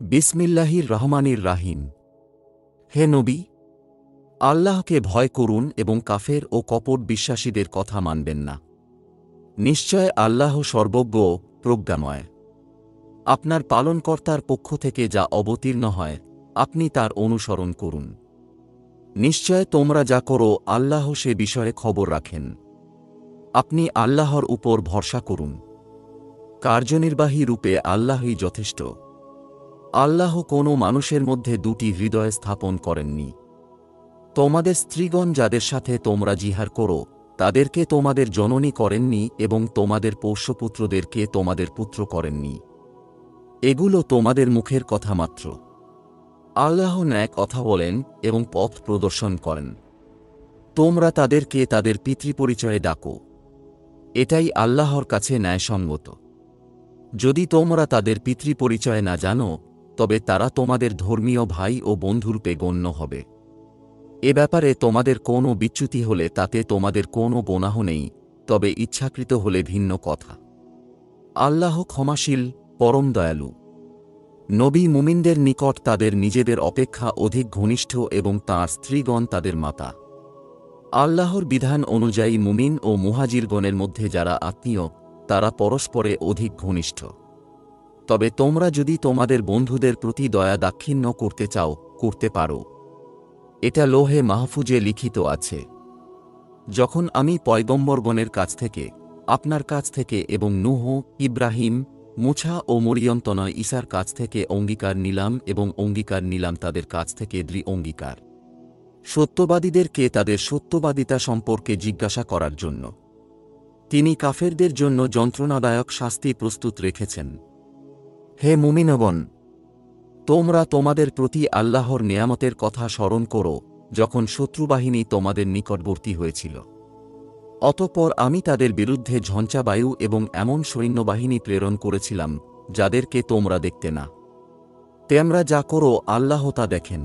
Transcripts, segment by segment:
বিসমিল্লাহির রহমানির রাহিম। হে নবী, আল্লাহকে ভয় করুন এবং কাফের ও কপট বিশ্বাসীদের কথা মানবেন না। নিশ্চয় আল্লাহ সর্বজ্ঞ, প্রজ্ঞাময়। আপনার পালনকর্তার পক্ষ থেকে যা অবতীর্ণ হয়, আপনি তার অনুসরণ করুন। নিশ্চয় তোমরা যা করো আল্লাহ সে বিষয়ে খবর রাখেন। আপনি আল্লাহর উপর ভরসা করুন। কার্যনির্বাহী রূপে আল্লাহই যথেষ্ট। আল্লাহ কোনো মানুষের মধ্যে দুটি হৃদয় স্থাপন করেননি। তোমাদের স্ত্রীগণ যাদের সাথে তোমরা জিহার করো, তাদেরকে তোমাদের জননী করেননি এবং তোমাদের পোষ্যপুত্রদেরকে তোমাদের পুত্র করেননি। এগুলো তোমাদের মুখের কথা মাত্র। আল্লাহ ন্যায় কথা বলেন এবং পথ প্রদর্শন করেন। তোমরা তাদেরকে তাদের পিতৃপরিচয়ে ডাকো। এটাই আল্লাহর কাছে ন্যায়সঙ্গত। যদি তোমরা তাদের পিতৃপরিচয় না জানো, তবে তারা তোমাদের ধর্মীয় ভাই ও বন্ধুরূপে গণ্য হবে। এ ব্যাপারে তোমাদের কোনো বিচ্যুতি হলে তাতে তোমাদের কোনো গুনাহ নেই, তবে ইচ্ছাকৃত হলে ভিন্ন কথা। আল্লাহ ক্ষমাশীল, পরম দয়ালু। নবী মুমিনদের নিকট তাদের নিজেদের অপেক্ষা অধিক ঘনিষ্ঠ এবং তাঁর স্ত্রীগণ তাদের মাতা। আল্লাহর বিধান অনুযায়ী মুমিন ও মুহাজিরগণের মধ্যে যারা আত্মীয়, তারা পরস্পরে অধিক ঘনিষ্ঠ। তবে তোমরা যদি তোমাদের বন্ধুদের প্রতি দয়া দাক্ষিণ্য করতে চাও, করতে পারো। এটা লোহে মাহফুজে লিখিত আছে। যখন আমি পয়গম্বরগণের কাছ থেকে, আপনার কাছ থেকে এবং নূহ, ইব্রাহিম, মুছা ও মরিয়মতনয় ঈসার কাছ থেকে অঙ্গীকার নিলাম এবং অঙ্গীকার নিলাম তাদের কাছ থেকে দৃঢ় অঙ্গীকার, সত্যবাদীদেরকে তাদের সত্যবাদিতা সম্পর্কে জিজ্ঞাসা করার জন্য। তিনি কাফেরদের জন্য যন্ত্রণাদায়ক শাস্তি প্রস্তুত রেখেছেন। হে মুমিনগণ, তোমরা তোমাদের প্রতি আল্লাহর নেয়ামতের কথা স্মরণ করো, যখন শত্রুবাহিনী তোমাদের নিকটবর্তী হয়েছিল। অতঃপর আমি তাদের বিরুদ্ধে ঝঞ্ঝাবায়ু এবং এমন সৈন্যবাহিনী প্রেরণ করেছিলাম, যাদেরকে তোমরা দেখতে না। তোমরা যা করো আল্লাহ তা দেখেন।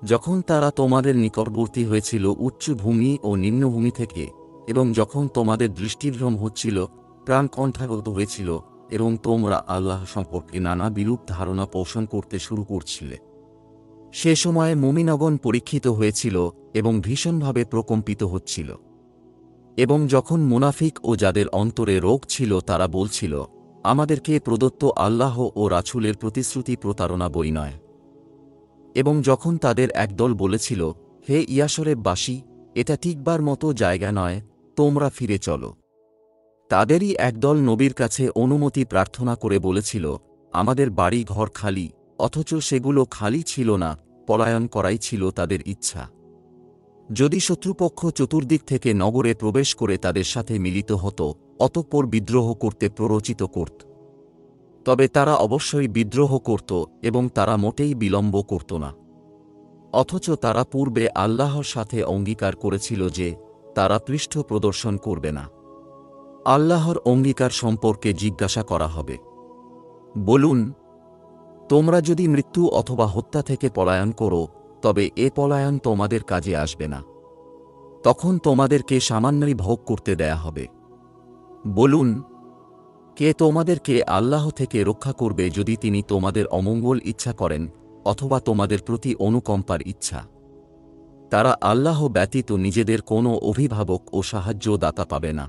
যখন তারা তোমাদের নিকটবর্তী হয়েছিল উচ্চ ভূমি ও নিম্নভূমি থেকে, এবং যখন তোমাদের দৃষ্টিভ্রম হচ্ছিল, প্রাণ কণ্ঠাগত হয়েছিল, এবং তোমরা আল্লাহ সম্পর্কে নানা বিরূপ ধারণা পোষণ করতে শুরু করছিলে, সে সময়ে মুমিনগণ পরীক্ষিত হয়েছিল এবং ভীষণভাবে প্রকম্পিত হচ্ছিল। এবং যখন মুনাফিক ও যাদের অন্তরে রোগ ছিল তারা বলছিল, আমাদেরকে প্রদত্ত আল্লাহ ও রাসূলের প্রতিশ্রুতি প্রতারণা বই নয়। এবং যখন তাদের একদল বলেছিল, হে ইয়াসরেববাসী, এটা টিকবার মতো জায়গা নয়, তোমরা ফিরে চলো। তাদেরই একদল নবীর কাছে অনুমতি প্রার্থনা করে বলেছিল, আমাদের বাড়ি ঘর খালি, অথচ সেগুলো খালি ছিল না, পলায়ন করাই ছিল তাদের ইচ্ছা। যদি শত্রুপক্ষ চতুর্দিক থেকে নগরে প্রবেশ করে তাদের সাথে মিলিত হতো, অতঃপর বিদ্রোহ করতে প্ররোচিত করত, তবে তারা অবশ্যই বিদ্রোহ করত এবং তারা মোটেই বিলম্ব করত না। অথচ তারা পূর্বে আল্লাহর সাথে অঙ্গীকার করেছিল যে তারা পৃষ্ঠ প্রদর্শন করবে না। আল্লাহর অঙ্গীকার সম্পর্কে জিজ্ঞাসা করা হবে। বলুন, তোমরা যদি মৃত্যু অথবা হত্যা থেকে পলায়ন করো, তবে এ পলায়ন তোমাদের কাজে আসবে না। তখন তোমাদেরকে সামান্যই ভোগ করতে দেয়া হবে। বলুন, কে তোমাদেরকে আল্লাহ থেকে রক্ষা করবে যদি তিনি তোমাদের অমঙ্গল ইচ্ছা করেন, অথবা তোমাদের প্রতি অনুকম্পার ইচ্ছা? তারা আল্লাহ ব্যতীত নিজেদের কোনো অভিভাবক ও সাহায্যদাতা পাবে না।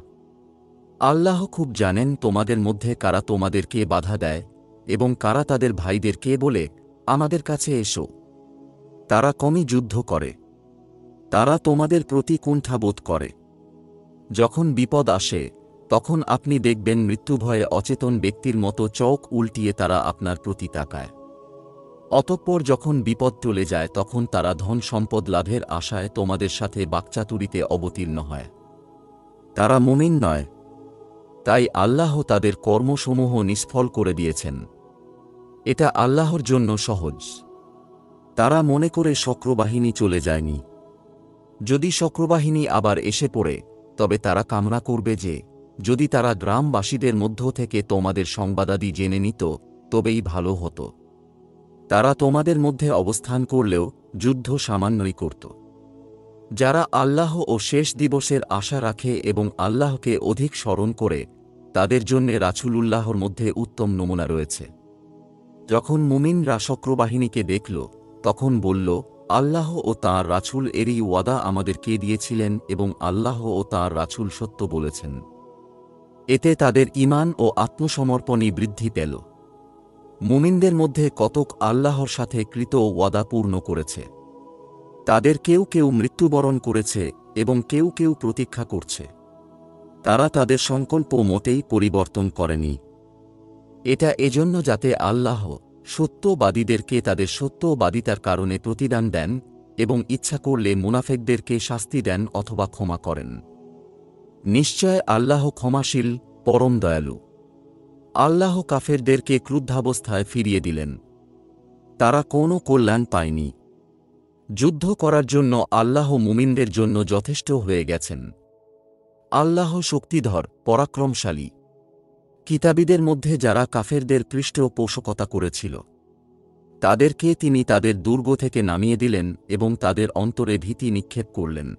আল্লাহ খুব জানেন তোমাদের মধ্যে কারা তোমাদেরকে বাধা দেয় এবং কারা তাদের ভাইদেরকে বলে, আমাদের কাছে এসো। তারা কমই যুদ্ধ করে। তারা তোমাদের প্রতি কুণ্ঠাবোধ করে। যখন বিপদ আসে, তখন আপনি দেখবেন মৃত্যুভয়ে অচেতন ব্যক্তির মতো চোখ উল্টিয়ে তারা আপনার প্রতি তাকায়। অতঃপর যখন বিপদ চলে যায়, তখন তারা ধন সম্পদ লাভের আশায় তোমাদের সাথে বাকচাতুরিতে অবতীর্ণ হয়। তারা মুমিন নয়। তাই আল্লাহ তাদের কর্মসমূহ নিষ্ফল করে দিয়েছেন। এটা আল্লাহর জন্য সহজ। তারা মনে করে শক্রবাহিনী চলে যায়নি। যদি শক্রবাহিনী আবার এসে পড়ে, তবে তারা কামনা করবে যে যদি তারা গ্রামবাসীদের মধ্য থেকে তোমাদের সংবাদাদি জেনে নিত, তবেই ভালো হতো। তারা তোমাদের মধ্যে অবস্থান করলেও যুদ্ধ সামান্যই করত। যারা আল্লাহ ও শেষ দিবসের আশা রাখে এবং আল্লাহকে অধিক স্মরণ করে, তাদের জন্যে রাসূলুল্লাহর মধ্যে উত্তম নমুনা রয়েছে। যখন মুমিনরা শক্রবাহিনীকে দেখল, তখন বলল, আল্লাহ ও তাঁর রাসূল এরই ওয়াদা আমাদেরকে দিয়েছিলেন এবং আল্লাহ ও তাঁর রাসূল সত্য বলেছেন। এতে তাদের ঈমান ও আত্মসমর্পণই বৃদ্ধি পেল। মুমিনদের মধ্যে কতক আল্লাহর সাথে কৃত ওয়াদা পূর্ণ করেছে। তাদের কেউ কেউ মৃত্যুবরণ করেছে এবং কেউ কেউ প্রতীক্ষা করছে। তারা তাদের সংকল্প মোটেই পরিবর্তন করেনি। এটা এজন্য যাতে আল্লাহ সত্যবাদীদেরকে তাদের সত্যবাদিতার কারণে প্রতিদান দেন এবং ইচ্ছা করলে মুনাফেকদেরকে শাস্তি দেন অথবা ক্ষমা করেন। নিশ্চয় আল্লাহ ক্ষমাশীল, পরম দয়ালু। আল্লাহ কাফেরদেরকে ক্রুদ্ধাবস্থায় ফিরিয়ে দিলেন। তারা কোনো কল্যাণ পায়নি। যুদ্ধ করার জন্য আল্লাহ মুমিনদের জন্য যথেষ্ট হয়ে গেছেন। আল্লাহ শক্তিধর, পরাক্রমশালী। কিতাবীদের মধ্যে যারা কাফেরদের পৃষ্ঠপোষকতা করেছিল, তাদেরকে তিনি তাদের দুর্গ থেকে নামিয়ে দিলেন এবং তাদের অন্তরে ভীতি নিক্ষেপ করলেন।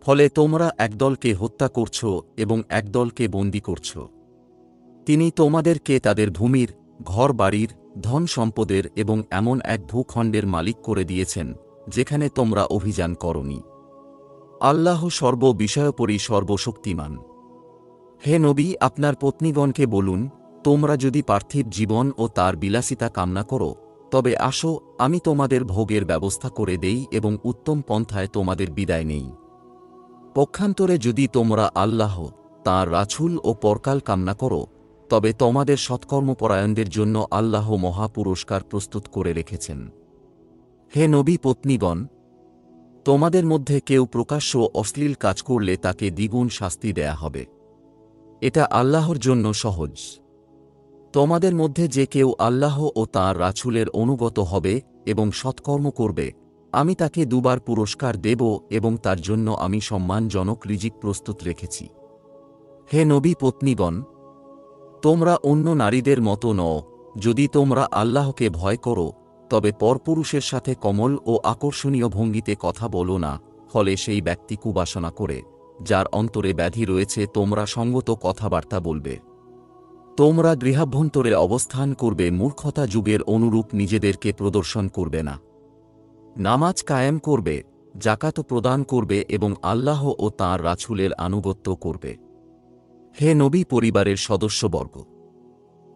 ফলে তোমরা একদলকে হত্যা করছ এবং একদলকে বন্দী করছ। তিনি তোমাদেরকে তাদের ভূমির, ঘরবাড়ির, ধন সম্পদের এবং এমন এক ভূখণ্ডের মালিক করে দিয়েছেন যেখানে তোমরা অভিযান করনি। আল্লাহ সর্ববিষয়োপরি সর্বশক্তিমান। হে নবী, আপনার পত্নীগণকে বলুন, তোমরা যদি পার্থিব জীবন ও তার বিলাসিতা কামনা করো, তবে আসো, আমি তোমাদের ভোগের ব্যবস্থা করে দেই এবং উত্তম পন্থায় তোমাদের বিদায় নেই। পক্ষান্তরে যদি তোমরা আল্লাহ, তাঁর রাসূল ও পরকাল কামনা করো, তবে তোমাদের সৎকর্মপরায়ণদের জন্য আল্লাহ মহা পুরস্কার প্রস্তুত করে রেখেছেন। হে নবী পত্নীগণ, তোমাদের মধ্যে কেউ প্রকাশ্য অশ্লীল কাজ করলে তাকে দ্বিগুণ শাস্তি দেয়া হবে। এটা আল্লাহর জন্য সহজ। তোমাদের মধ্যে যে কেউ আল্লাহ ও তাঁর রাসূলের অনুগত হবে এবং সৎকর্ম করবে, আমি তাকে দুবার পুরস্কার দেব এবং তার জন্য আমি সম্মানজনক রিজিক প্রস্তুত রেখেছি। হে নবী পত্নীগণ, তোমরা অন্য নারীদের মতো নও। যদি তোমরা আল্লাহকে ভয় করো, তবে পরপুরুষের সাথে কোমল ও আকর্ষণীয় ভঙ্গিতে কথা বলো না, ফলে সেই ব্যক্তি কুবাসনা করে, যার অন্তরে ব্যাধি রয়েছে, তোমরা সঙ্গত কথাবার্তা বলবে। তোমরা গৃহাভ্যন্তরে অবস্থান করবে, মূর্খতা যুগের অনুরূপ নিজেদেরকে প্রদর্শন করবে না। নামাজ কায়েম করবে, জাকাত প্রদান করবে এবং আল্লাহ ও তাঁর রাসূলের আনুগত্য করবে। হে নবী পরিবারের সদস্যবর্গ,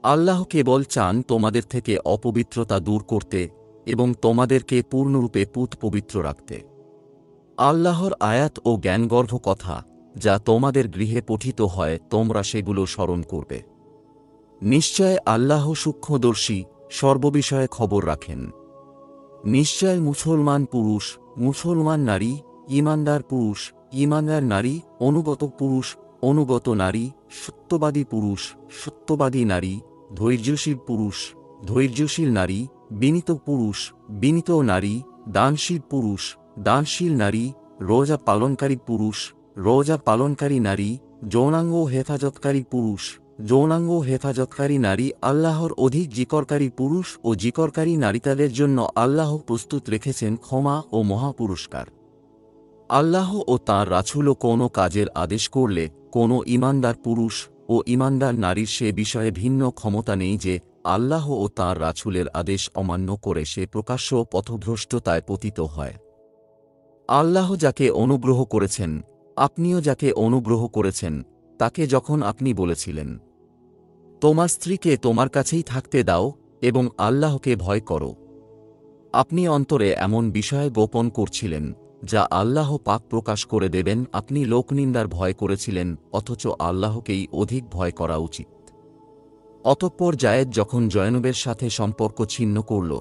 আল্লাহ কেবল চান তোমাদের থেকে অপবিত্রতা দূর করতে এবং তোমাদেরকে পূর্ণরূপে পবিত্র রাখতে। আল্লাহর আয়াত ও জ্ঞানগর্ভ কথা যা তোমাদের গৃহে পঠিত হয়, তোমরা সেগুলো স্মরণ করবে। নিশ্চয় আল্লাহ সূক্ষ্মদর্শী, সর্ববিষয়ে খবর রাখেন। নিশ্চয় মুসলমান পুরুষ, মুসলমান নারী, ঈমানদার পুরুষ, ঈমানদার নারী, অনুগত পুরুষ, অনুগত নারী, সত্যবাদী পুরুষ, সত্যবাদী নারী, ধৈর্যশীল পুরুষ, ধৈর্যশীল নারী, বিনীত পুরুষ, বিনীত নারী, দানশীল পুরুষ, দানশীল নারী, রোজা পালনকারী পুরুষ, রোজা পালনকারী নারী, যৌনাঙ্গ হেফাজতকারী পুরুষ, যৌনাঙ্গ হেফাজতকারী নারী, আল্লাহর অধিক জিকরকারী পুরুষ ও জিকরকারী নারী। তাদের জন্য আল্লাহ প্রস্তুত রেখেছেন ক্ষমা ও মহাপুরস্কার। আল্লাহ ও তাঁর রাসূলও কোনো কাজের আদেশ করলে কোনো ঈমানদার পুরুষ ও ঈমানদার নারীর সে বিষয়ে ভিন্ন ক্ষমতা নেই যে আল্লাহ ও তাঁর রাসূলের আদেশ অমান্য করে সে প্রকাশ্য পথভ্রষ্টতায় পতিত হয়। আল্লাহ যাকে অনুগ্রহ করেছেন, আপনিও যাকে অনুগ্রহ করেছেন, তাকে যখন আপনি বলেছিলেন, তোমার স্ত্রীকে তোমার কাছেই থাকতে দাও এবং আল্লাহকে ভয় করো, আপনি অন্তরে এমন বিষয় গোপন করছিলেন যা আল্লাহ পাক প্রকাশ করে দেবেন। আপনি লোকনিন্দার ভয় করেছিলেন, অথচ আল্লাহকেই অধিক ভয় করা উচিত। অতঃপর জায়েদ যখন জয়নবের সাথে সম্পর্ক ছিন্ন করল,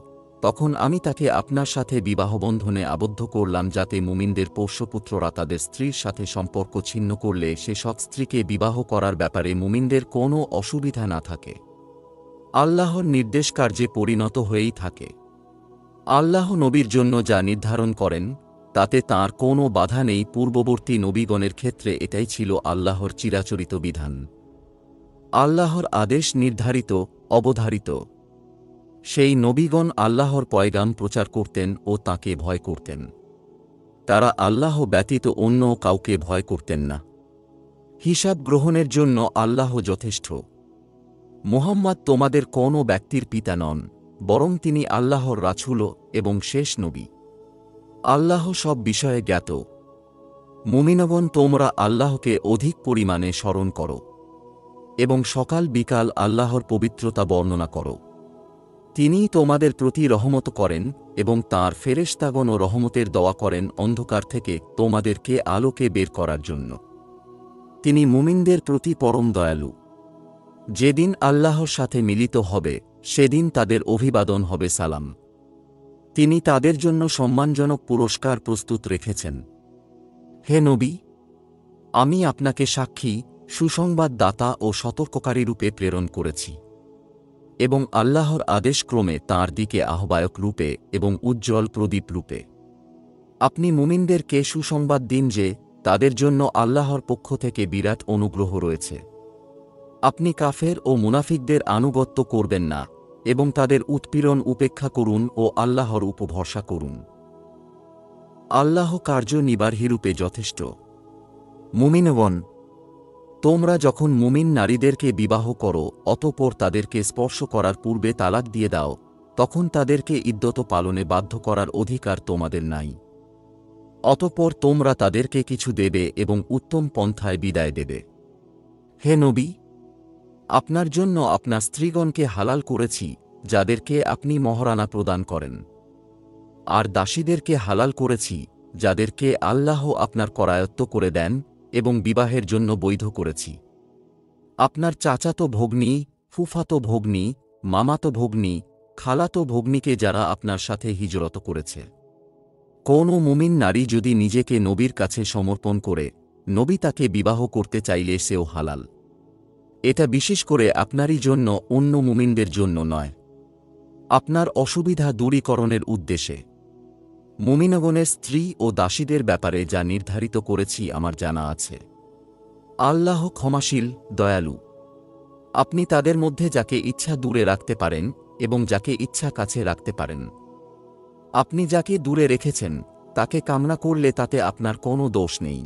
তখন আমি তাকে আপনার সাথে বিবাহবন্ধনে আবদ্ধ করলাম, যাতে মুমিনদের পোষ্যপুত্ররা তাদের স্ত্রীর সাথে সম্পর্ক ছিন্ন করলে সেসব স্ত্রীকে বিবাহ করার ব্যাপারে মুমিনদের কোনো অসুবিধা না থাকে। আল্লাহর নির্দেশ কার্যে পরিণত হয়েই থাকে। আল্লাহ নবীর জন্য যা নির্ধারণ করেন তাতে তাঁর কোনো বাধা নেই। পূর্ববর্তী নবীগণের ক্ষেত্রে এটাই ছিল আল্লাহর চিরাচরিত বিধান। আল্লাহর আদেশ নির্ধারিত, অবধারিত। সেই নবীগণ আল্লাহর পয়গাম প্রচার করতেন ও তাঁকে ভয় করতেন। তারা আল্লাহ ব্যতীত অন্য কাউকে ভয় করতেন না। হিসাব গ্রহণের জন্য আল্লাহ যথেষ্ট। মুহাম্মদ তোমাদের কোনো ব্যক্তির পিতা নন, বরং তিনি আল্লাহর রাসূল এবং শেষ নবী। আল্লাহ সব বিষয়ে জ্ঞাত। মুমিনগণ, তোমরা আল্লাহকে অধিক পরিমাণে স্মরণ করো এবং সকাল বিকাল আল্লাহর পবিত্রতা বর্ণনা করো। তিনি তোমাদের প্রতি রহমত করেন এবং তাঁর ফেরেশতাগণও রহমতের দোয়া করেন অন্ধকার থেকে তোমাদেরকে আলোকে বের করার জন্য। তিনি মুমিনদের প্রতি পরম দয়ালু। যেদিন আল্লাহর সাথে মিলিত হবে সেদিন তাদের অভিবাদন হবে সালাম। তিনি তাদের জন্য সম্মানজনক পুরস্কার প্রস্তুত রেখেছেন। হে নবী, আমি আপনাকে সাক্ষী, সুসংবাদদাতা ও সতর্ককারী রূপে প্রেরণ করেছি এবং আল্লাহর আদেশক্রমে তাঁর দিকে আহ্বায়ক রূপে এবং উজ্জ্বল প্রদীপ রূপে। আপনি মুমিনদেরকে সুসংবাদ দিন যে তাদের জন্য আল্লাহর পক্ষ থেকে বিরাট অনুগ্রহ রয়েছে। আপনি কাফের ও মুনাফিকদের আনুগত্য করবেন না এবং তাদের উৎপীড়ন উপেক্ষা করুন ও আল্লাহর উপর ভরসা করুন। আল্লাহ কার্যনির্বাহীরূপে যথেষ্ট। মুমিনগণ, তোমরা যখন মুমিন নারীদেরকে বিবাহ করো অতঃপর তাদেরকে স্পর্শ করার পূর্বে তালাক দিয়ে দাও, তখন তাদেরকে ইদ্যত পালনে বাধ্য করার অধিকার তোমাদের নাই। অতঃপর তোমরা তাদেরকে কিছু দেবে এবং উত্তম পন্থায় বিদায় দেবে। হে নবী, আপনার জন্য আপনার স্ত্রীগণকে হালাল করেছি যাদেরকে আপনি মহারানা প্রদান করেন, আর দাসীদেরকে হালাল করেছি যাদেরকে আল্লাহ আপনার করায়ত্ত করে দেন এবং বিবাহের জন্য বৈধ করেছি। আপনার চাচাতো ভগ্নী, ফুফাতো ভগ্নী, মামাতো ভগ্নী, খালাতো ভগ্নীকে যারা আপনার সাথে হিজরত করেছে। কোন মুমিন নারী যদি নিজেকে নবীর কাছে সমর্পণ করে নবী তাকে বিবাহ করতে চাইলে সেও হালাল। এটা বিশেষ করে আপনারই জন্য, অন্য মুমিনদের জন্য নয়। আপনার অসুবিধা দূরীকরণের উদ্দেশ্যে। মুমিনগণের স্ত্রী ও দাসীদের ব্যাপারে যা নির্ধারিত করেছি আমার জানা আছে। আল্লাহ ক্ষমাশীল, দয়ালু। আপনি তাদের মধ্যে যাকে ইচ্ছা দূরে রাখতে পারেন এবং যাকে ইচ্ছা কাছে রাখতে পারেন। আপনি যাকে দূরে রেখেছেন তাকে কামনা করলে তাতে আপনার কোনো দোষ নেই।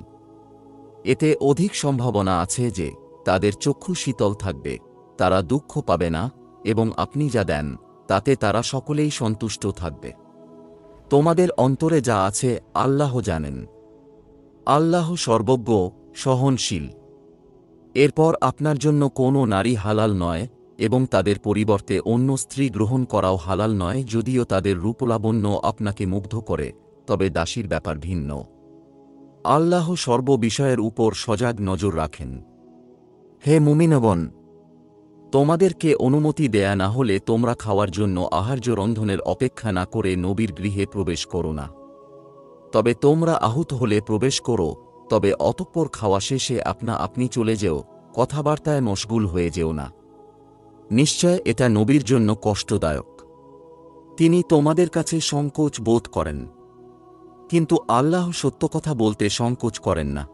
এতে অধিক সম্ভাবনা আছে যে তাদের চক্ষু শীতল থাকবে, তারা দুঃখ পাবে না এবং আপনি যা দেন তাতে তারা সকলেই সন্তুষ্ট থাকবে। তোমাদের অন্তরে যা আছে আল্লাহ জানেন। আল্লাহ সর্বজ্ঞ, সহনশীল। এরপর আপনার জন্য কোনো নারী হালাল নয় এবং তাদের পরিবর্তে অন্য স্ত্রী গ্রহণ করাও হালাল নয়, যদিও তাদের রূপলাবণ্য আপনাকে মুগ্ধ করে, তবে দাসীর ব্যাপার ভিন্ন। আল্লাহ সর্ববিষয়ের উপর সজাগ নজর রাখেন। হে মুমিনগণ, তোমাদেরকে অনুমতি দেয়া না হলে তোমরা খাওয়ার জন্য আহার্য রন্ধনের অপেক্ষা না করে নবীর গৃহে প্রবেশ করো না। তবে তোমরা আহুত হলে প্রবেশ করো, তবে অতঃপর খাওয়া শেষে আপনি চলে যেও, কথাবার্তায় মশগুল হয়ে যেও না। নিশ্চয় এটা নবীর জন্য কষ্টদায়ক। তিনি তোমাদের কাছে সংকোচ বোধ করেন, কিন্তু আল্লাহ সত্য কথা বলতে সংকোচ করেন না।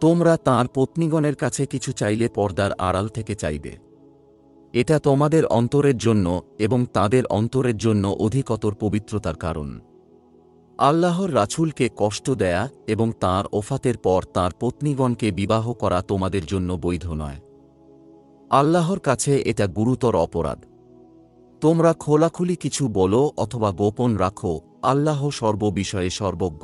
তোমরা তাঁর পত্নীগণের কাছে কিছু চাইলে পর্দার আড়াল থেকে চাইবে। এটা তোমাদের অন্তরের জন্য এবং তাদের অন্তরের জন্য অধিকতর পবিত্রতার কারণ। আল্লাহর রাসূলকে কষ্ট দেয়া এবং তাঁর ওফাতের পর তাঁর পত্নীগণকে বিবাহ করা তোমাদের জন্য বৈধ নয়। আল্লাহর কাছে এটা গুরুতর অপরাধ। তোমরা খোলাখুলি কিছু বলো অথবা গোপন রাখো, আল্লাহ সর্ববিষয়ে সর্বজ্ঞ।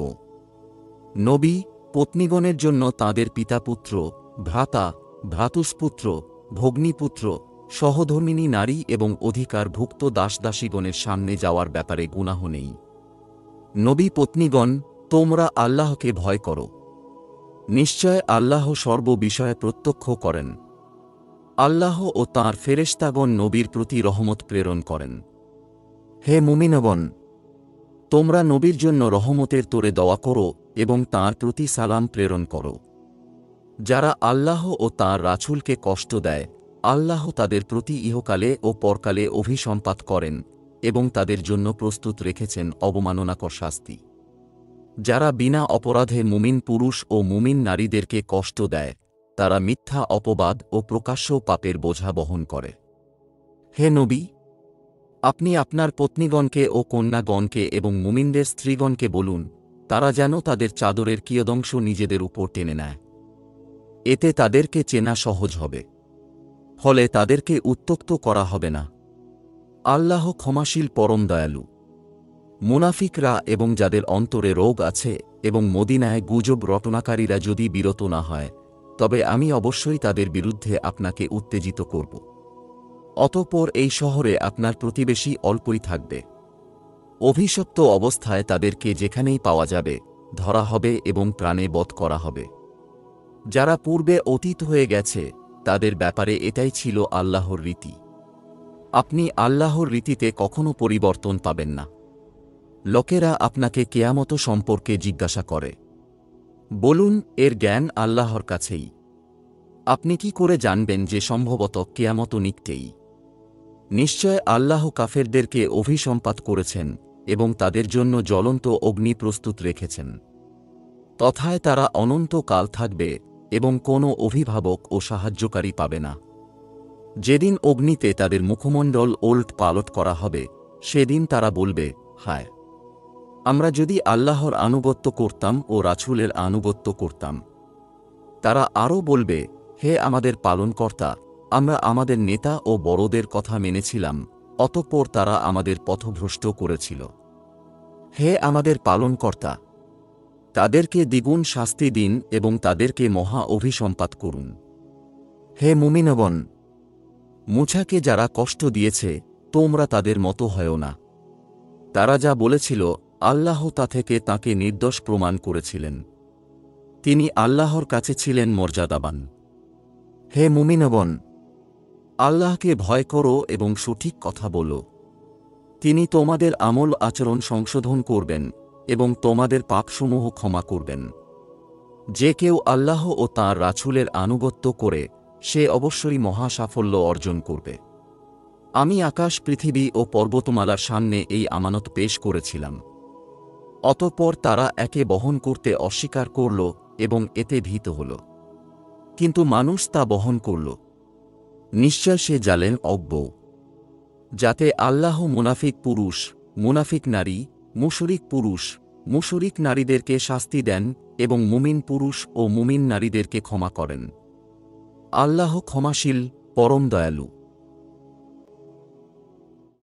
নবী, পত্নীগণের জন্য তাঁদের পিতাপুত্র, ভ্রাতা, ভ্রাতুষ্পুত্র, ভগ্নীপুত্র, সহধর্মিণী নারী এবং অধিকারভুক্ত দাসদাসীগণের সামনে যাওয়ার ব্যাপারে গুনাহ নেই। নবী পত্নীগণ, তোমরা আল্লাহকে ভয় করো। নিশ্চয় আল্লাহ সর্ববিষয়ে প্রত্যক্ষ করেন। আল্লাহ ও তাঁর ফেরেশতাগণ নবীর প্রতি রহমত প্রেরণ করেন। হে মুমিনগণ, তোমরা নবীর জন্য রহমতের তোরে দোয়া করো এবং তাঁর প্রতি সালাম প্রেরণ করো। যারা আল্লাহ ও তাঁর রাসূলকে কষ্ট দেয়, আল্লাহ তাদের প্রতি ইহকালে ও পরকালে অভিসম্পাত করেন এবং তাদের জন্য প্রস্তুত রেখেছেন অবমাননাকর শাস্তি। যারা বিনা অপরাধে মুমিন পুরুষ ও মুমিন নারীদেরকে কষ্ট দেয়, তারা মিথ্যা অপবাদ ও প্রকাশ্য পাপের বোঝা বহন করে। হে নবী, আপনি আপনার পত্নীগণকে ও কন্যাগণকে এবং মুমিনদের স্ত্রীগণকে বলুন, তারা যেন তাদের চাদরের কিয়দংশ নিজেদের উপর টেনে নেয়। এতে তাদেরকে চেনা সহজ হবে। ফলে তাদেরকে উত্ত্যক্ত করা হবে না। আল্লাহ ক্ষমাশীল পরম দয়ালু। মুনাফিকরা এবং যাদের অন্তরে রোগ আছে এবং মদিনায় গুজব রটনাকারীরা যদি বিরত না হয়, তবে আমি অবশ্যই তাদের বিরুদ্ধে আপনাকে উত্তেজিত করব। অতঃপর এই শহরে আপনার প্রতিবেশী অল্পই থাকবে। অভিশপ্ত অবস্থায় তাদেরকে যেখানেই পাওয়া যাবে ধরা হবে এবং প্রাণে বধ করা হবে। যারা পূর্বে অতীত হয়ে গেছে তাদের ব্যাপারে এটাই ছিল আল্লাহর রীতি। আপনি আল্লাহর রীতিতে কখনো পরিবর্তন পাবেন না। লোকেরা আপনাকে কেয়ামত সম্পর্কে জিজ্ঞাসা করে, বলুন এর জ্ঞান আল্লাহর কাছেই। আপনি কি করে জানবেন যে সম্ভবত কেয়ামত নিকটেই? নিশ্চয় আল্লাহ কাফেরদেরকে অভিসম্পাত করেছেন এবং তাদের জন্য জ্বলন্ত অগ্নি প্রস্তুত রেখেছেন। তথায় তারা অনন্তকাল থাকবে এবং কোনো অভিভাবক ও সাহায্যকারী পাবে না। যেদিন অগ্নিতে তাদের মুখমণ্ডল ওলট পালট করা হবে, সেদিন তারা বলবে, হায়, আমরা যদি আল্লাহর আনুগত্য করতাম ও রাসূলের আনুগত্য করতাম। তারা আরও বলবে, হে আমাদের পালনকর্তা, আমরা আমাদের নেতা ও বড়দের কথা মেনেছিলাম, অতঃপর তারা আমাদের পথভ্রষ্ট করেছিল। হে আমাদের পালনকর্তা, তাদেরকে দ্বিগুণ শাস্তি দিন এবং তাদেরকে মহা অভিসম্পাত করুন। হে মুমিনগণ, মুছাকে যারা কষ্ট দিয়েছে তোমরা তাদের মতো হয়ো না। তারা যা বলেছিল আল্লাহ তা থেকে তাকে নির্দোষ প্রমাণ করেছিলেন। তিনি আল্লাহর কাছে ছিলেন মর্যাদাবান। হে মুমিনগণ, আল্লাহকে ভয় করো এবং সঠিক কথা বলো। তিনি তোমাদের আমল আচরণ সংশোধন করবেন এবং তোমাদের পাপসমূহ ক্ষমা করবেন। যে কেউ আল্লাহ ও তাঁর রাসূলের আনুগত্য করে সে অবশ্যই মহা সাফল্য অর্জন করবে। আমি আকাশ, পৃথিবী ও পর্বতমালার সামনে এই আমানত পেশ করেছিলাম। অতঃপর তারা একে বহন করতে অস্বীকার করল এবং এতে ভীত হল। কিন্তু মানুষ তা বহন করল। নিশ্চয় সে জালেম অজ্ঞ। যাতে আল্লাহ মুনাফিক পুরুষ, মুনাফিক নারী, মুশরিক পুরুষ, মুশরিক নারীদেরকে শাস্তি দেন এবং মুমিন পুরুষ ও মুমিন নারীদেরকে ক্ষমা করেন। আল্লাহ ক্ষমাশীল, পরম দয়ালু।